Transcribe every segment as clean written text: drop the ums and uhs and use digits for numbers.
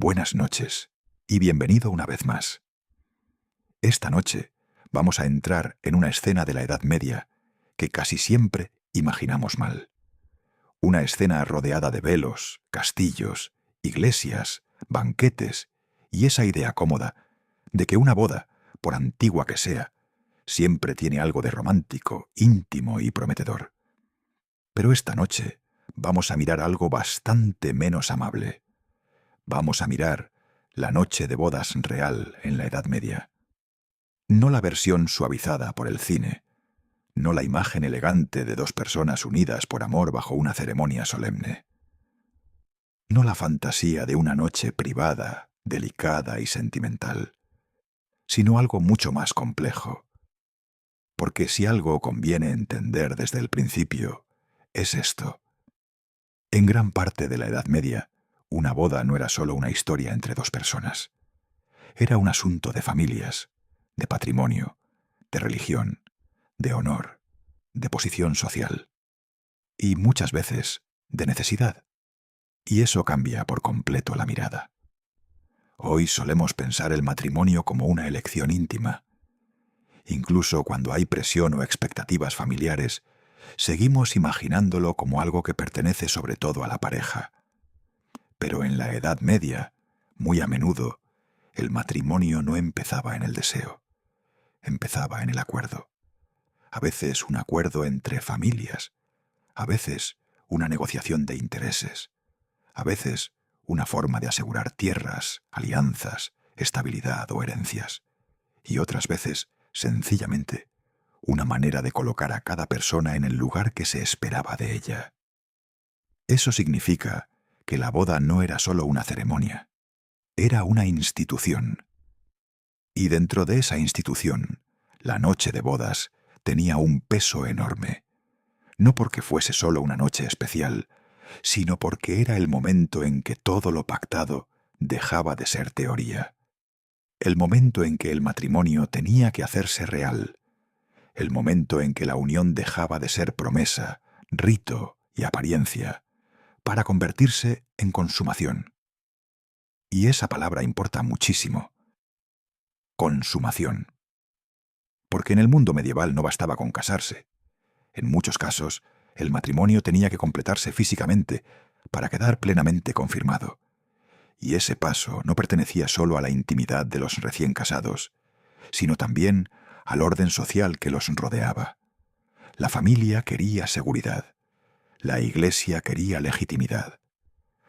buenas noches y bienvenido una vez más. Esta noche vamos a entrar en una escena de la Edad Media que casi siempre imaginamos mal. Una escena rodeada de velos, castillos, iglesias, banquetes y esa idea cómoda de que una boda, por antigua que sea, siempre tiene algo de romántico, íntimo y prometedor. Pero esta noche vamos a mirar algo bastante menos amable. Vamos a mirar la noche de bodas real en la Edad Media. No la versión suavizada por el cine, no la imagen elegante de dos personas unidas por amor bajo una ceremonia solemne. No la fantasía de una noche privada, delicada y sentimental, sino algo mucho más complejo. Porque si algo conviene entender desde el principio, es esto. En gran parte de la Edad Media, una boda no era solo una historia entre dos personas. Era un asunto de familias, de patrimonio, de religión, de honor, de posición social y muchas veces de necesidad. Y eso cambia por completo la mirada. Hoy solemos pensar el matrimonio como una elección íntima. Incluso cuando hay presión o expectativas familiares, seguimos imaginándolo como algo que pertenece sobre todo a la pareja. Pero en la Edad Media, muy a menudo, el matrimonio no empezaba en el deseo, empezaba en el acuerdo. A veces un acuerdo entre familias, a veces una negociación de intereses, a veces una forma de asegurar tierras, alianzas, estabilidad o herencias, y otras veces, sencillamente, una manera de colocar a cada persona en el lugar que se esperaba de ella. Eso significa que la boda no era solo una ceremonia, era una institución. Y dentro de esa institución, la noche de bodas tenía un peso enorme, no porque fuese solo una noche especial, sino porque era el momento en que todo lo pactado dejaba de ser teoría. El momento en que el matrimonio tenía que hacerse real, el momento en que la unión dejaba de ser promesa, rito y apariencia, para convertirse en consumación. Y esa palabra importa muchísimo. Consumación. Porque en el mundo medieval no bastaba con casarse. En muchos casos, el matrimonio tenía que completarse físicamente para quedar plenamente confirmado. Y ese paso no pertenecía solo a la intimidad de los recién casados, sino también al orden social que los rodeaba. La familia quería seguridad. La iglesia quería legitimidad.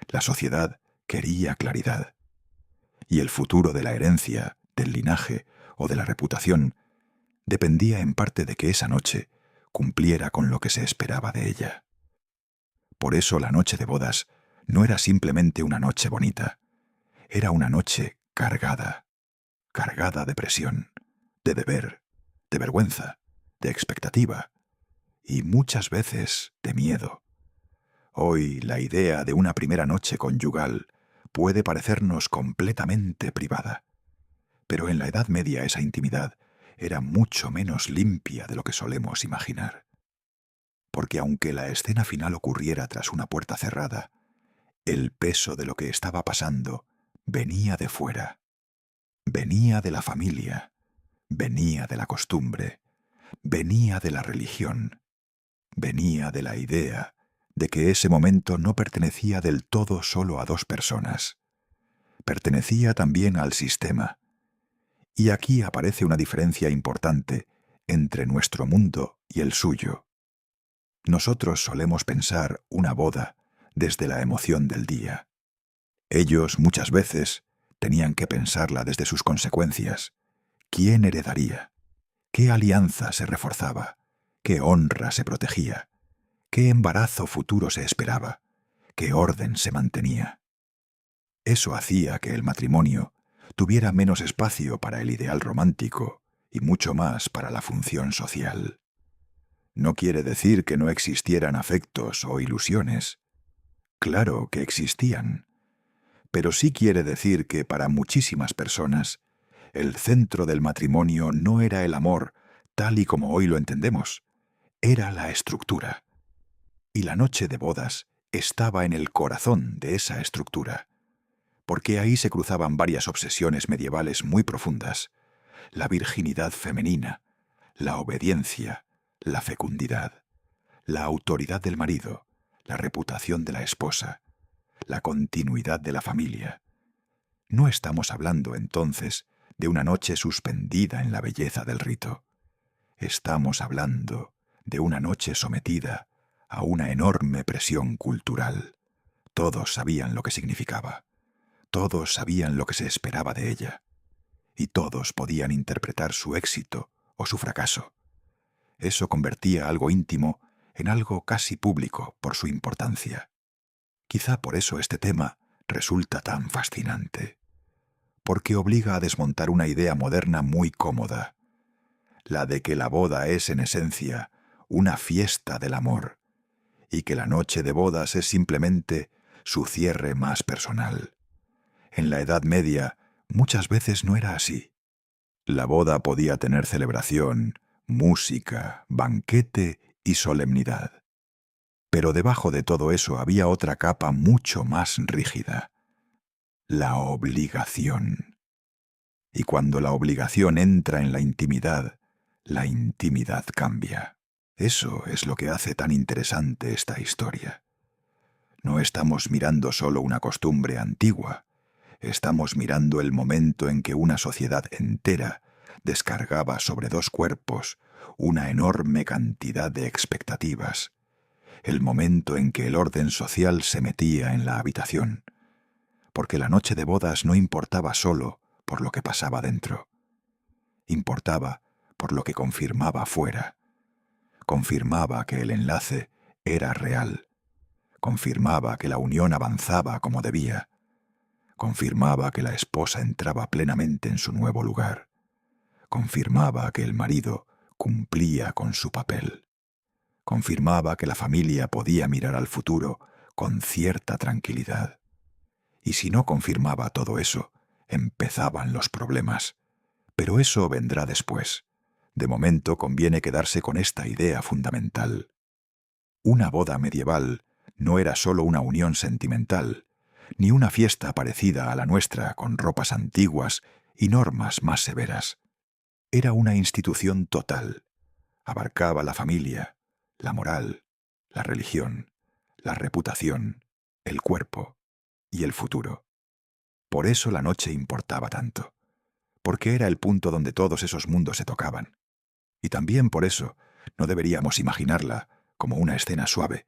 La sociedad quería claridad. Y el futuro de la herencia, del linaje o de la reputación dependía en parte de que esa noche cumpliera con lo que se esperaba de ella. Por eso la noche de bodas no era simplemente una noche bonita, era una noche cargada de presión, de deber, de vergüenza, de expectativa y muchas veces de miedo. Hoy la idea de una primera noche conyugal puede parecernos completamente privada, pero en la Edad Media esa intimidad era mucho menos limpia de lo que solemos imaginar. Porque aunque la escena final ocurriera tras una puerta cerrada, el peso de lo que estaba pasando venía de fuera, venía de la familia, venía de la costumbre, venía de la religión, venía de la idea de que ese momento no pertenecía del todo solo a dos personas, pertenecía también al sistema. Y aquí aparece una diferencia importante entre nuestro mundo y el suyo. Nosotros solemos pensar una boda desde la emoción del día. Ellos muchas veces tenían que pensarla desde sus consecuencias. ¿Quién heredaría? ¿Qué alianza se reforzaba? ¿Qué honra se protegía? ¿Qué embarazo futuro se esperaba? ¿Qué orden se mantenía? Eso hacía que el matrimonio tuviera menos espacio para el ideal romántico y mucho más para la función social. No quiere decir que no existieran afectos o ilusiones. Claro que existían. Pero sí quiere decir que para muchísimas personas, el centro del matrimonio no era el amor tal y como hoy lo entendemos, era la estructura. Y la noche de bodas estaba en el corazón de esa estructura. porque ahí se cruzaban varias obsesiones medievales muy profundas: la virginidad femenina, la obediencia, la fecundidad, la autoridad del marido, la reputación de la esposa, la continuidad de la familia. No estamos hablando entonces de una noche suspendida en la belleza del rito. Estamos hablando de una noche sometida a una enorme presión cultural. Todos sabían lo que significaba. Todos sabían lo que se esperaba de ella. Y todos podían interpretar su éxito o su fracaso. Eso convertía algo íntimo en algo casi público por su importancia. Quizá por eso este tema resulta tan fascinante, porque obliga a desmontar una idea moderna muy cómoda, la de que la boda es en esencia una fiesta del amor, y que la noche de bodas es simplemente su cierre más personal. En la Edad Media muchas veces no era así. La boda podía tener celebración, música, banquete y solemnidad. Pero debajo de todo eso había otra capa mucho más rígida: la obligación. Y cuando la obligación entra en la intimidad cambia. Eso es lo que hace tan interesante esta historia. No estamos mirando solo una costumbre antigua, estamos mirando el momento en que una sociedad entera descargaba sobre dos cuerpos una enorme cantidad de expectativas, el momento en que el orden social se metía en la habitación, porque la noche de bodas no importaba solo por lo que pasaba dentro, importaba por lo que confirmaba fuera, confirmaba que el enlace era real, confirmaba que la unión avanzaba como debía, confirmaba que la esposa entraba plenamente en su nuevo lugar, confirmaba que el marido cumplía con su papel, confirmaba que la familia podía mirar al futuro con cierta tranquilidad. Y si no confirmaba todo eso, empezaban los problemas. Pero eso vendrá después. De momento conviene quedarse con esta idea fundamental. Una boda medieval no era solo una unión sentimental, ni una fiesta parecida a la nuestra con ropas antiguas y normas más severas. Era una institución total. Abarcaba la familia, la moral, la religión, la reputación, el cuerpo y el futuro. Por eso la noche importaba tanto, porque era el punto donde todos esos mundos se tocaban. Y también por eso no deberíamos imaginarla como una escena suave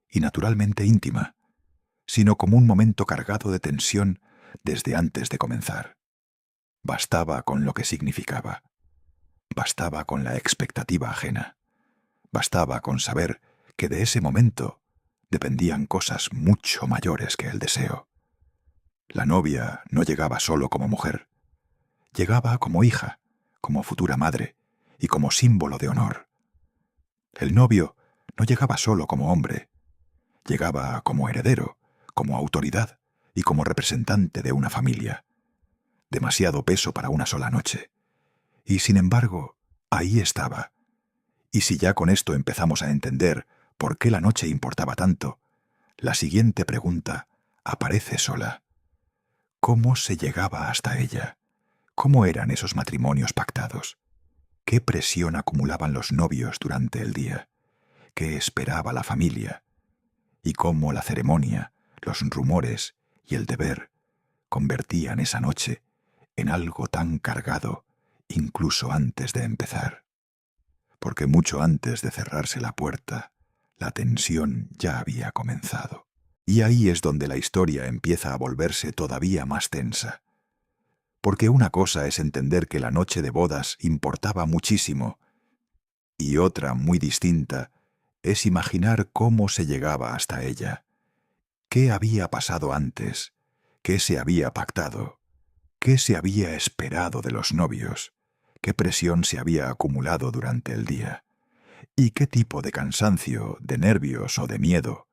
y naturalmente íntima, sino como un momento cargado de tensión desde antes de comenzar. Bastaba con lo que significaba. Bastaba con la expectativa ajena. Bastaba con saber que de ese momento dependían cosas mucho mayores que el deseo. La novia no llegaba solo como mujer. Llegaba como hija, como futura madre y como símbolo de honor. El novio no llegaba solo como hombre. Llegaba como heredero, como autoridad y como representante de una familia. Demasiado peso para una sola noche. Y sin embargo, ahí estaba. Y si ya con esto empezamos a entender por qué la noche importaba tanto, la siguiente pregunta aparece sola. ¿Cómo se llegaba hasta ella? ¿Cómo eran esos matrimonios pactados? ¿Qué presión acumulaban los novios durante el día? ¿Qué esperaba la familia? Y cómo la ceremonia, los rumores y el deber convertían esa noche en algo tan cargado incluso antes de empezar. Porque mucho antes de cerrarse la puerta, la tensión ya había comenzado. Y ahí es donde la historia empieza a volverse todavía más tensa. Porque una cosa es entender que la noche de bodas importaba muchísimo, y otra muy distinta es imaginar cómo se llegaba hasta ella. ¿Qué había pasado antes? ¿Qué se había pactado? ¿Qué se había esperado de los novios? ¿Qué presión se había acumulado durante el día? ¿Y qué tipo de cansancio, de nervios o de miedo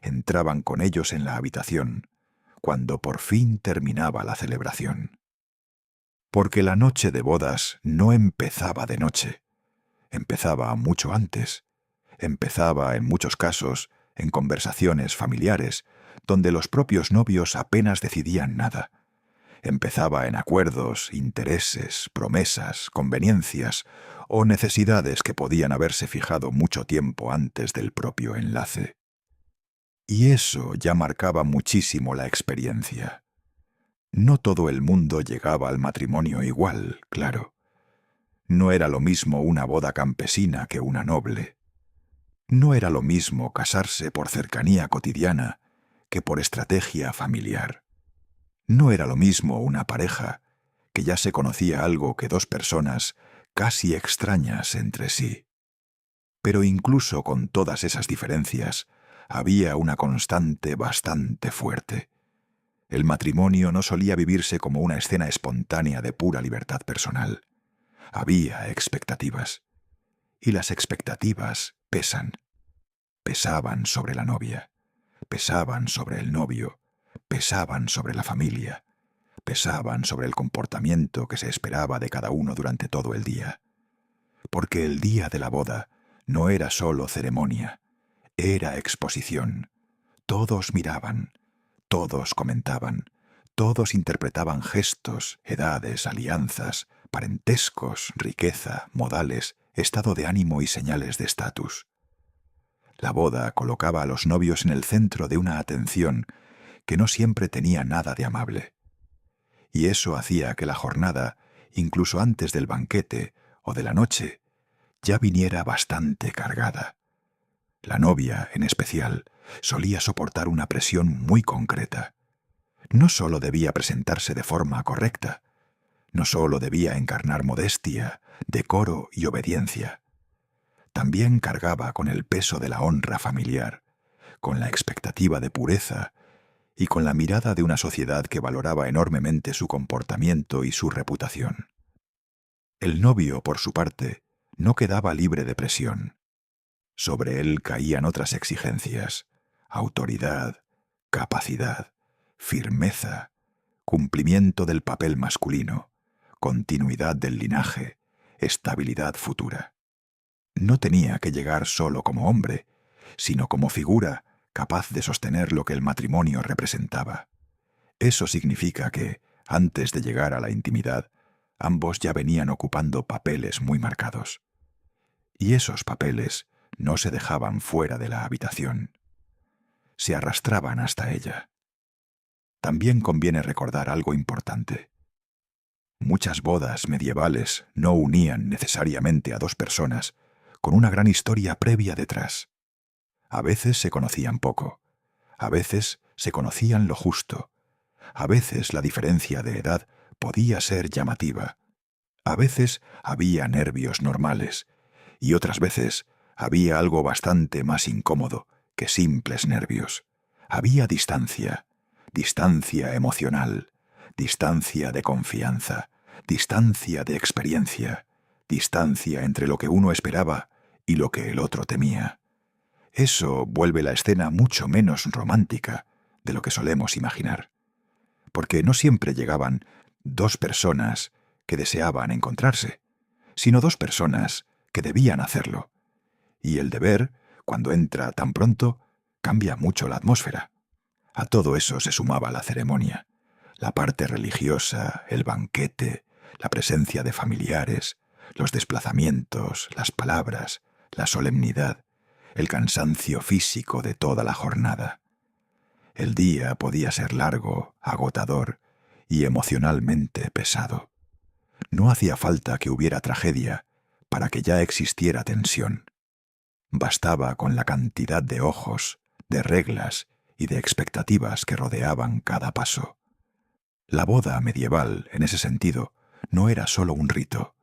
entraban con ellos en la habitación cuando por fin terminaba la celebración? Porque la noche de bodas no empezaba de noche, empezaba mucho antes. Empezaba, en muchos casos, en conversaciones familiares, donde los propios novios apenas decidían nada, Empezaba en acuerdos, intereses, promesas, conveniencias o necesidades que podían haberse fijado mucho tiempo antes del propio enlace. Y eso ya marcaba muchísimo la experiencia. No todo el mundo llegaba al matrimonio igual, claro. No era lo mismo una boda campesina que una noble. No era lo mismo casarse por cercanía cotidiana que por estrategia familiar. No era lo mismo una pareja que ya se conocía algo que dos personas casi extrañas entre sí. Pero incluso con todas esas diferencias, había una constante bastante fuerte. El matrimonio no solía vivirse como una escena espontánea de pura libertad personal. Había expectativas. Y las expectativas pesan. Pesaban sobre la novia, pesaban sobre el novio, pesaban sobre la familia, pesaban sobre el comportamiento que se esperaba de cada uno durante todo el día. Porque el día de la boda no era solo ceremonia, era exposición. Todos miraban, todos comentaban, todos interpretaban gestos, edades, alianzas, parentescos, riqueza, modales, estado de ánimo y señales de estatus. La boda colocaba a los novios en el centro de una atención que no siempre tenía nada de amable. Y eso hacía que la jornada, incluso antes del banquete o de la noche, ya viniera bastante cargada. La novia, en especial, solía soportar una presión muy concreta. No solo debía presentarse de forma correcta, no solo debía encarnar modestia, decoro y obediencia. También cargaba con el peso de la honra familiar, con la expectativa de pureza y con la mirada de una sociedad que valoraba enormemente su comportamiento y su reputación. El novio, por su parte, no quedaba libre de presión. Sobre él caían otras exigencias: autoridad, capacidad, firmeza, cumplimiento del papel masculino, continuidad del linaje, estabilidad futura. No tenía que llegar solo como hombre, sino como figura capaz de sostener lo que el matrimonio representaba. Eso significa que, antes de llegar a la intimidad, ambos ya venían ocupando papeles muy marcados. Y esos papeles no se dejaban fuera de la habitación. Se arrastraban hasta ella. También conviene recordar algo importante. Muchas bodas medievales no unían necesariamente a dos personas con una gran historia previa detrás. A veces se conocían poco, a veces se conocían lo justo, a veces la diferencia de edad podía ser llamativa, a veces había nervios normales y otras veces había algo bastante más incómodo que simples nervios. Había distancia, distancia emocional, distancia de confianza, distancia de experiencia, distancia entre lo que uno esperaba y lo que el otro temía. Eso vuelve la escena mucho menos romántica de lo que solemos imaginar, porque no siempre llegaban dos personas que deseaban encontrarse, sino dos personas que debían hacerlo. Y el deber, cuando entra tan pronto, cambia mucho la atmósfera. A todo eso se sumaba la ceremonia, la parte religiosa, el banquete, la presencia de familiares, los desplazamientos, las palabras, la solemnidad, el cansancio físico de toda la jornada. El día podía ser largo, agotador y emocionalmente pesado. No hacía falta que hubiera tragedia para que ya existiera tensión. Bastaba con la cantidad de ojos, de reglas y de expectativas que rodeaban cada paso. La boda medieval, en ese sentido, no era solo un rito,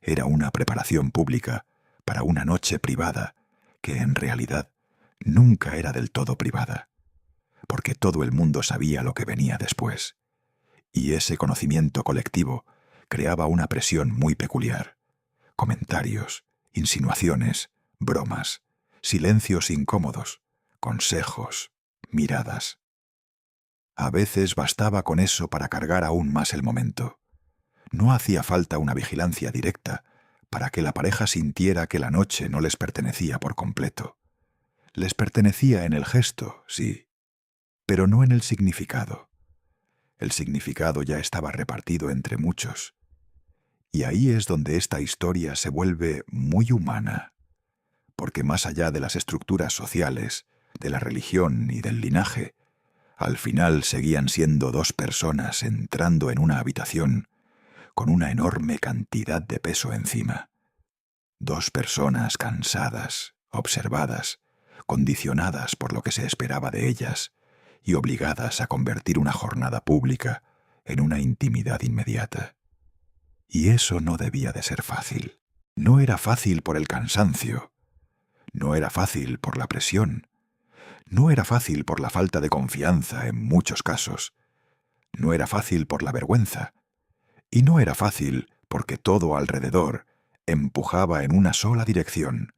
era una preparación pública para una noche privada que en realidad nunca era del todo privada, porque todo el mundo sabía lo que venía después, y ese conocimiento colectivo creaba una presión muy peculiar. Comentarios, insinuaciones, bromas, silencios incómodos, consejos, miradas. A veces bastaba con eso para cargar aún más el momento. No hacía falta una vigilancia directa para que la pareja sintiera que la noche no les pertenecía por completo. Les pertenecía en el gesto, sí, pero no en el significado. El significado ya estaba repartido entre muchos. Y ahí es donde esta historia se vuelve muy humana, porque más allá de las estructuras sociales, de la religión y del linaje, al final seguían siendo dos personas entrando en una habitación con una enorme cantidad de peso encima. Dos personas cansadas, observadas, condicionadas por lo que se esperaba de ellas y obligadas a convertir una jornada pública en una intimidad inmediata. Y eso no debía de ser fácil. No era fácil por el cansancio, no era fácil por la presión, no era fácil por la falta de confianza en muchos casos, no era fácil por la vergüenza, y no era fácil porque todo alrededor empujaba en una sola dirección: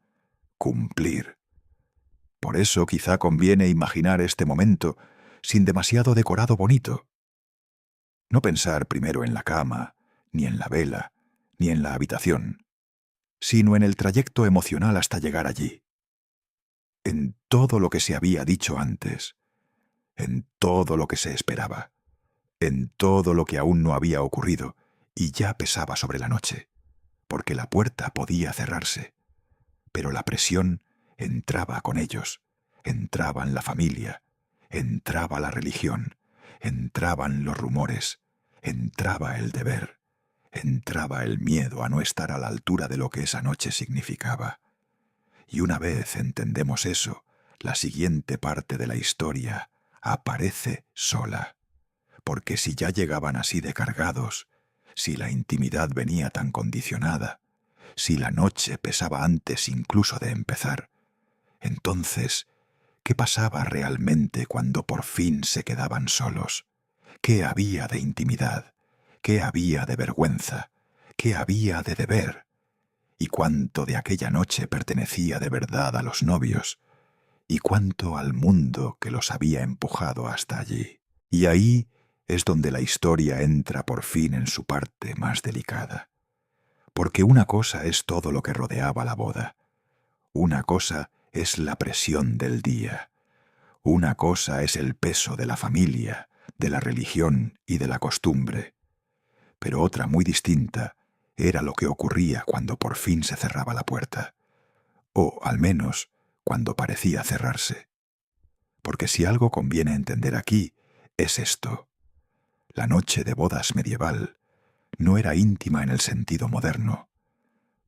cumplir. Por eso quizá conviene imaginar este momento sin demasiado decorado bonito. No pensar primero en la cama, ni en la vela, ni en la habitación, sino en el trayecto emocional hasta llegar allí. En todo lo que se había dicho antes, en todo lo que se esperaba, en todo lo que aún no había ocurrido y ya pesaba sobre la noche, porque la puerta podía cerrarse, pero la presión entraba con ellos, entraban la familia, entraba la religión, entraban los rumores, entraba el deber, entraba el miedo a no estar a la altura de lo que esa noche significaba. Y una vez entendemos eso, la siguiente parte de la historia aparece sola, porque si ya llegaban así de cargados, si la intimidad venía tan condicionada, si la noche pesaba antes incluso de empezar, entonces, ¿qué pasaba realmente cuando por fin se quedaban solos? ¿Qué había de intimidad? ¿Qué había de vergüenza? ¿Qué había de deber? ¿Y cuánto de aquella noche pertenecía de verdad a los novios? ¿Y cuánto al mundo que los había empujado hasta allí? Y ahí es donde la historia entra por fin en su parte más delicada. Porque una cosa es todo lo que rodeaba la boda. Una cosa es la presión del día. Una cosa es el peso de la familia, de la religión y de la costumbre. Pero otra muy distinta era lo que ocurría cuando por fin se cerraba la puerta, o al menos cuando parecía cerrarse. Porque si algo conviene entender aquí, es esto: la noche de bodas medieval no era íntima en el sentido moderno.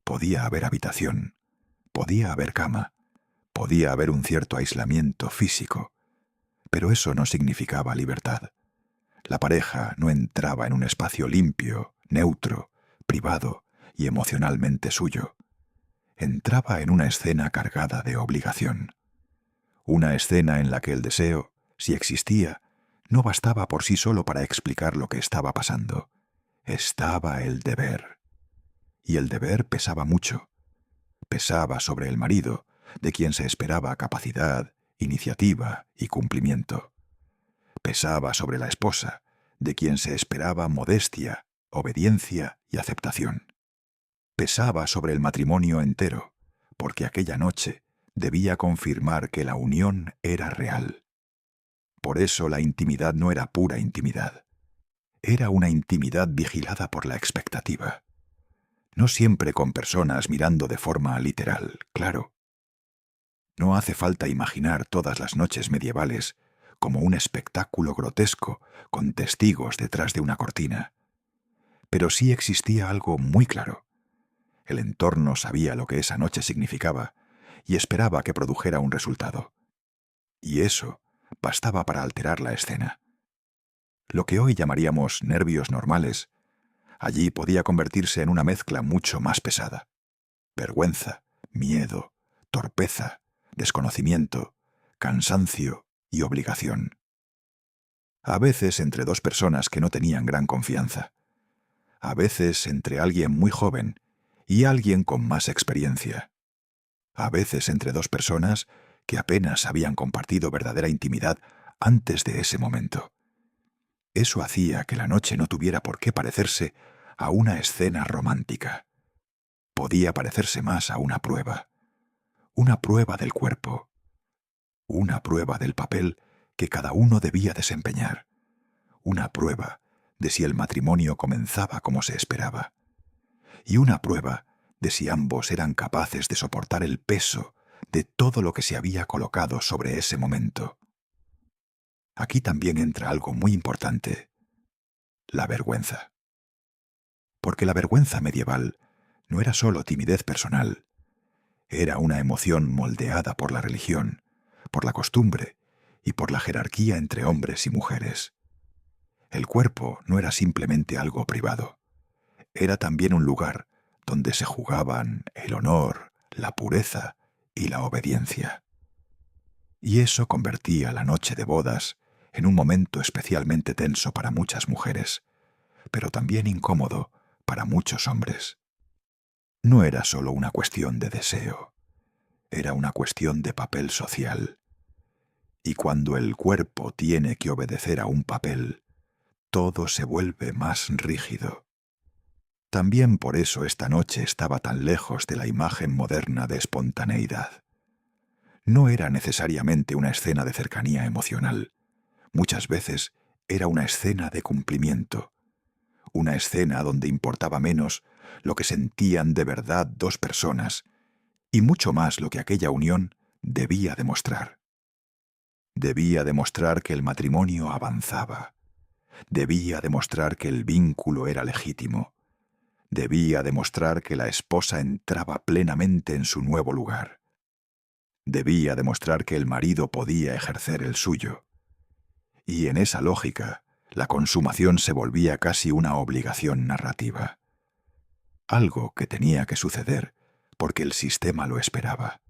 Podía haber habitación, podía haber cama, podía haber un cierto aislamiento físico, pero eso no significaba libertad. La pareja no entraba en un espacio limpio, neutro, privado y emocionalmente suyo. Entraba en una escena cargada de obligación. Una escena en la que el deseo, si existía, no bastaba por sí solo para explicar lo que estaba pasando. Estaba el deber. Y el deber pesaba mucho. Pesaba sobre el marido, de quien se esperaba capacidad, iniciativa y cumplimiento. Pesaba sobre la esposa, de quien se esperaba modestia, obediencia y aceptación. Pesaba sobre el matrimonio entero, porque aquella noche debía confirmar que la unión era real. Por eso la intimidad no era pura intimidad. Era una intimidad vigilada por la expectativa. No siempre con personas mirando de forma literal, claro. No hace falta imaginar todas las noches medievales como un espectáculo grotesco con testigos detrás de una cortina. Pero sí existía algo muy claro. El entorno sabía lo que esa noche significaba y esperaba que produjera un resultado. Y eso bastaba para alterar la escena. Lo que hoy llamaríamos nervios normales, allí podía convertirse en una mezcla mucho más pesada. Vergüenza, miedo, torpeza, desconocimiento, cansancio y obligación. A veces entre dos personas que no tenían gran confianza. A veces entre alguien muy joven y alguien con más experiencia. A veces entre dos personas que apenas habían compartido verdadera intimidad antes de ese momento. Eso hacía que la noche no tuviera por qué parecerse a una escena romántica. Podía parecerse más a una prueba del cuerpo, una prueba del papel que cada uno debía desempeñar, una prueba de si el matrimonio comenzaba como se esperaba, y una prueba de si ambos eran capaces de soportar el peso de todo lo que se había colocado sobre ese momento. Aquí también entra algo muy importante: la vergüenza. Porque la vergüenza medieval no era solo timidez personal, era una emoción moldeada por la religión, por la costumbre y por la jerarquía entre hombres y mujeres. El cuerpo no era simplemente algo privado, era también un lugar donde se jugaban el honor, la pureza y la obediencia. Y eso convertía la noche de bodas en un momento especialmente tenso para muchas mujeres, pero también incómodo para muchos hombres. No era solo una cuestión de deseo, era una cuestión de papel social. Y cuando el cuerpo tiene que obedecer a un papel, todo se vuelve más rígido. También por eso esta noche estaba tan lejos de la imagen moderna de espontaneidad. No era necesariamente una escena de cercanía emocional. Muchas veces era una escena de cumplimiento, una escena donde importaba menos lo que sentían de verdad dos personas y mucho más lo que aquella unión debía demostrar. Debía demostrar que el matrimonio avanzaba. Debía demostrar que el vínculo era legítimo. Debía demostrar que la esposa entraba plenamente en su nuevo lugar. Debía demostrar que el marido podía ejercer el suyo. Y en esa lógica, la consumación se volvía casi una obligación narrativa. Algo que tenía que suceder porque el sistema lo esperaba.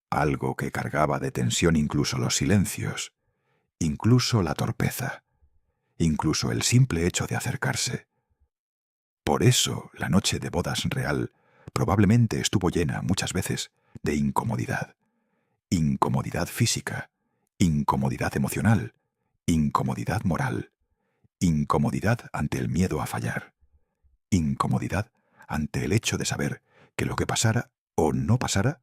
Algo que cargaba de tensión incluso los silencios, incluso la torpeza, incluso el simple hecho de acercarse. Por eso la noche de bodas real probablemente estuvo llena muchas veces de incomodidad. Incomodidad física, incomodidad emocional, incomodidad moral, incomodidad ante el miedo a fallar, incomodidad ante el hecho de saber que lo que pasara o no pasara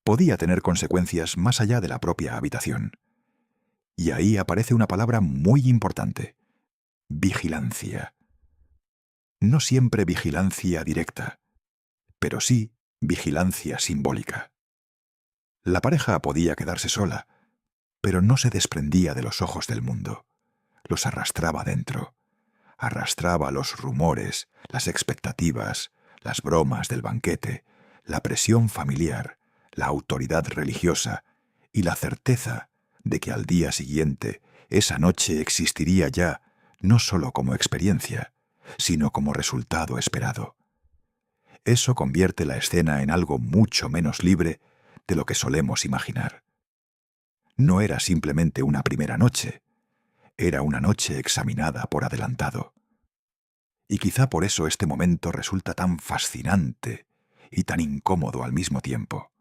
podía tener consecuencias más allá de la propia habitación. Y ahí aparece una palabra muy importante: vigilancia. No siempre vigilancia directa, pero sí vigilancia simbólica. La pareja podía quedarse sola, pero no se desprendía de los ojos del mundo. Los arrastraba dentro. Arrastraba los rumores, las expectativas, las bromas del banquete, la presión familiar, la autoridad religiosa y la certeza de que al día siguiente esa noche existiría ya no solo como experiencia, sino como resultado esperado. Eso convierte la escena en algo mucho menos libre de lo que solemos imaginar. No era simplemente una primera noche, era una noche examinada por adelantado. Y quizá por eso este momento resulta tan fascinante y tan incómodo al mismo tiempo,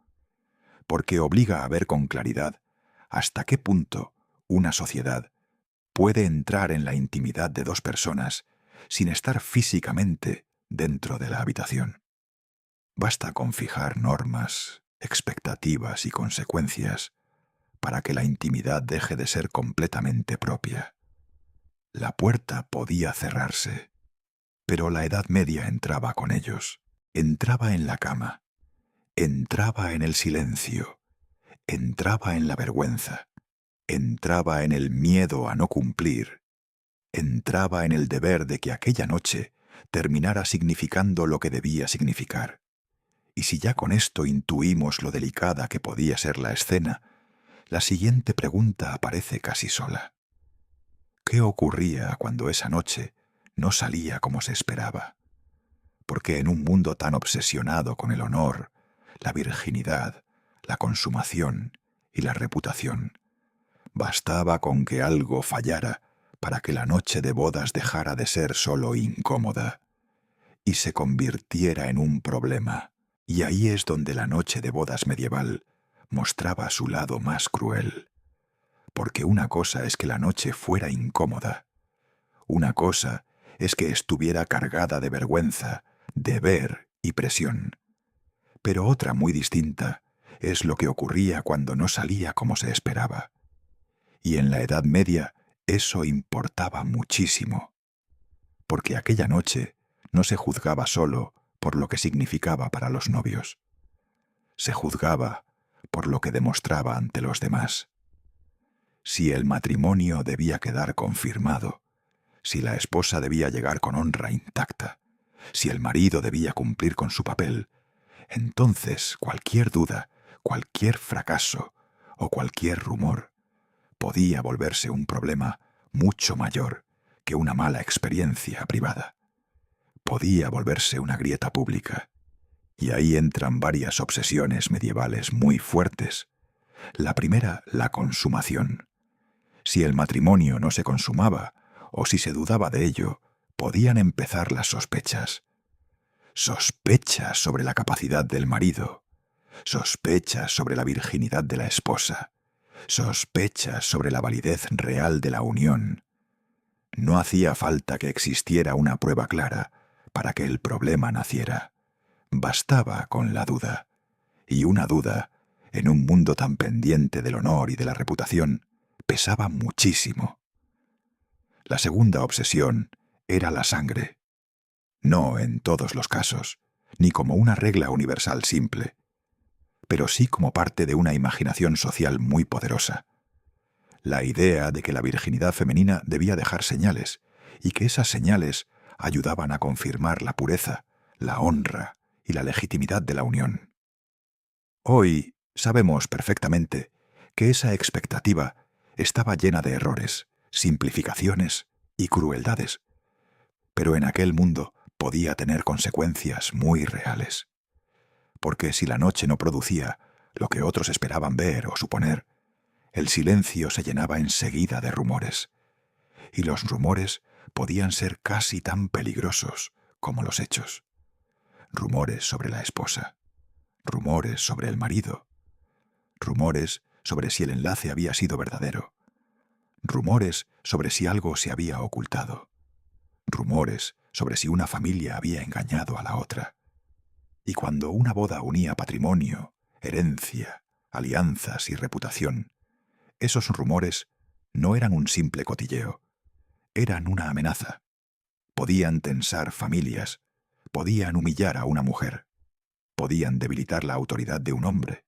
porque obliga a ver con claridad hasta qué punto una sociedad puede entrar en la intimidad de dos personas sin estar físicamente dentro de la habitación. Basta con fijar normas, expectativas y consecuencias para que la intimidad deje de ser completamente propia. La puerta podía cerrarse, pero la Edad Media entraba con ellos, entraba en la cama, entraba en el silencio, entraba en la vergüenza, entraba en el miedo a no cumplir, entraba en el deber de que aquella noche terminara significando lo que debía significar. Y si ya con esto intuimos lo delicada que podía ser la escena, la siguiente pregunta aparece casi sola. ¿Qué ocurría cuando esa noche no salía como se esperaba? Porque en un mundo tan obsesionado con el honor, la virginidad, la consumación y la reputación, bastaba con que algo fallara para que la noche de bodas dejara de ser solo incómoda y se convirtiera en un problema. Y ahí es donde la noche de bodas medieval mostraba su lado más cruel. Porque una cosa es que la noche fuera incómoda. Una cosa es que estuviera cargada de vergüenza, deber y presión. Pero otra muy distinta es lo que ocurría cuando no salía como se esperaba. Y en la Edad Media Eso importaba muchísimo, porque aquella noche no se juzgaba solo por lo que significaba para los novios. Se juzgaba por lo que demostraba ante los demás. Si el matrimonio debía quedar confirmado, si la esposa debía llegar con honra intacta, si el marido debía cumplir con su papel, entonces cualquier duda, cualquier fracaso o cualquier rumor podía volverse un problema mucho mayor que una mala experiencia privada. Podía volverse una grieta pública. Y ahí entran varias obsesiones medievales muy fuertes. La primera, la consumación. Si el matrimonio no se consumaba, o si se dudaba de ello, podían empezar las sospechas. Sospechas sobre la capacidad del marido, sospechas sobre la virginidad de la esposa, sospechas sobre la validez real de la unión. No hacía falta que existiera una prueba clara para que el problema naciera. Bastaba con la duda, y una duda, en un mundo tan pendiente del honor y de la reputación, pesaba muchísimo. La segunda obsesión era la sangre. No en todos los casos, ni como una regla universal simple, pero sí como parte de una imaginación social muy poderosa. La idea de que la virginidad femenina debía dejar señales, y que esas señales ayudaban a confirmar la pureza, la honra y la legitimidad de la unión. Hoy sabemos perfectamente que esa expectativa estaba llena de errores, simplificaciones y crueldades, pero en aquel mundo podía tener consecuencias muy reales. Porque si la noche no producía lo que otros esperaban ver o suponer, el silencio se llenaba enseguida de rumores, y los rumores podían ser casi tan peligrosos como los hechos. Rumores sobre la esposa, rumores sobre el marido, rumores sobre si el enlace había sido verdadero, rumores sobre si algo se había ocultado, rumores sobre si una familia había engañado a la otra. Y cuando una boda unía patrimonio, herencia, alianzas y reputación, esos rumores no eran un simple cotilleo, eran una amenaza. Podían tensar familias, podían humillar a una mujer, podían debilitar la autoridad de un hombre,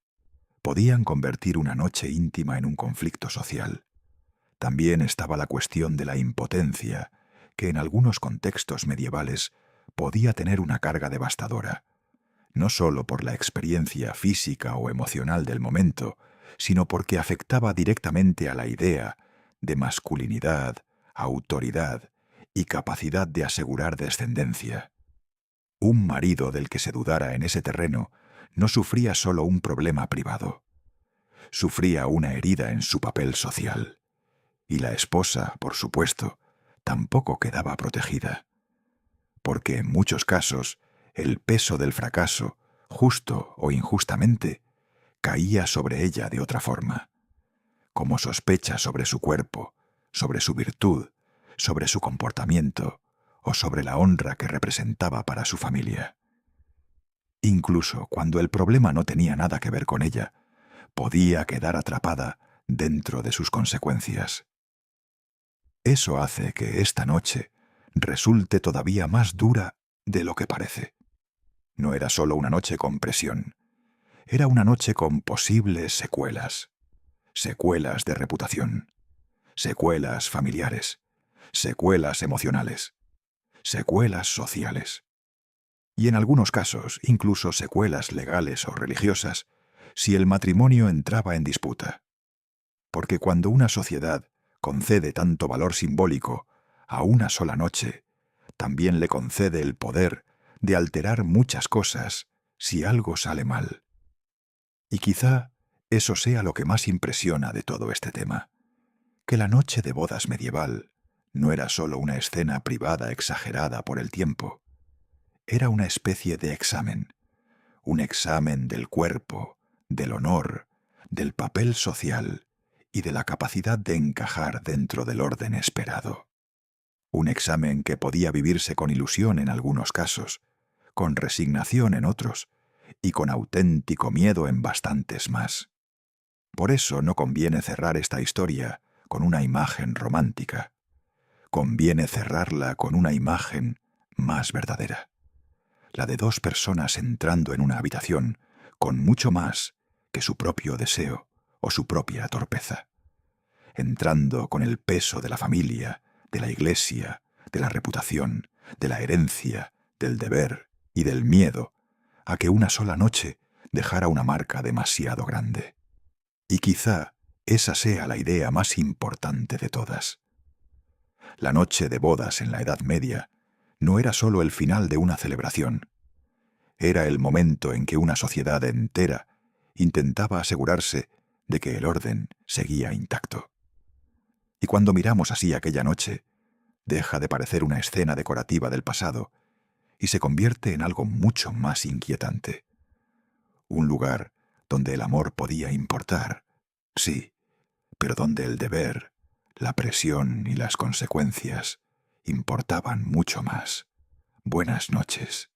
podían convertir una noche íntima en un conflicto social. También estaba la cuestión de la impotencia, que en algunos contextos medievales podía tener una carga devastadora, no solo por la experiencia física o emocional del momento, sino porque afectaba directamente a la idea de masculinidad, autoridad y capacidad de asegurar descendencia. Un marido del que se dudara en ese terreno no sufría solo un problema privado, sufría una herida en su papel social. Y la esposa, por supuesto, tampoco quedaba protegida, porque en muchos casos el peso del fracaso, justo o injustamente, caía sobre ella de otra forma, como sospecha sobre su cuerpo, sobre su virtud, sobre su comportamiento o sobre la honra que representaba para su familia. Incluso cuando el problema no tenía nada que ver con ella, podía quedar atrapada dentro de sus consecuencias. Eso hace que esta noche resulte todavía más dura de lo que parece. No era solo una noche con presión, era una noche con posibles secuelas. Secuelas de reputación, secuelas familiares, secuelas emocionales, secuelas sociales. Y en algunos casos, incluso secuelas legales o religiosas, si el matrimonio entraba en disputa. Porque cuando una sociedad concede tanto valor simbólico a una sola noche, también le concede el poder de alterar muchas cosas si algo sale mal. Y quizá eso sea lo que más impresiona de todo este tema, que la noche de bodas medieval no era solo una escena privada exagerada por el tiempo, era una especie de examen, un examen del cuerpo, del honor, del papel social y de la capacidad de encajar dentro del orden esperado. Un examen que podía vivirse con ilusión en algunos casos, con resignación en otros y con auténtico miedo en bastantes más. Por eso no conviene cerrar esta historia con una imagen romántica. Conviene cerrarla con una imagen más verdadera. La de dos personas entrando en una habitación con mucho más que su propio deseo o su propia torpeza. Entrando con el peso de la familia, de la iglesia, de la reputación, de la herencia, del deber y del miedo a que una sola noche dejara una marca demasiado grande. Y quizá esa sea la idea más importante de todas. La noche de bodas en la Edad Media no era sólo el final de una celebración. Era el momento en que una sociedad entera intentaba asegurarse de que el orden seguía intacto. Y cuando miramos así aquella noche, deja de parecer una escena decorativa del pasado y se convierte en algo mucho más inquietante. Un lugar donde el amor podía importar, sí, pero donde el deber, la presión y las consecuencias importaban mucho más. Buenas noches.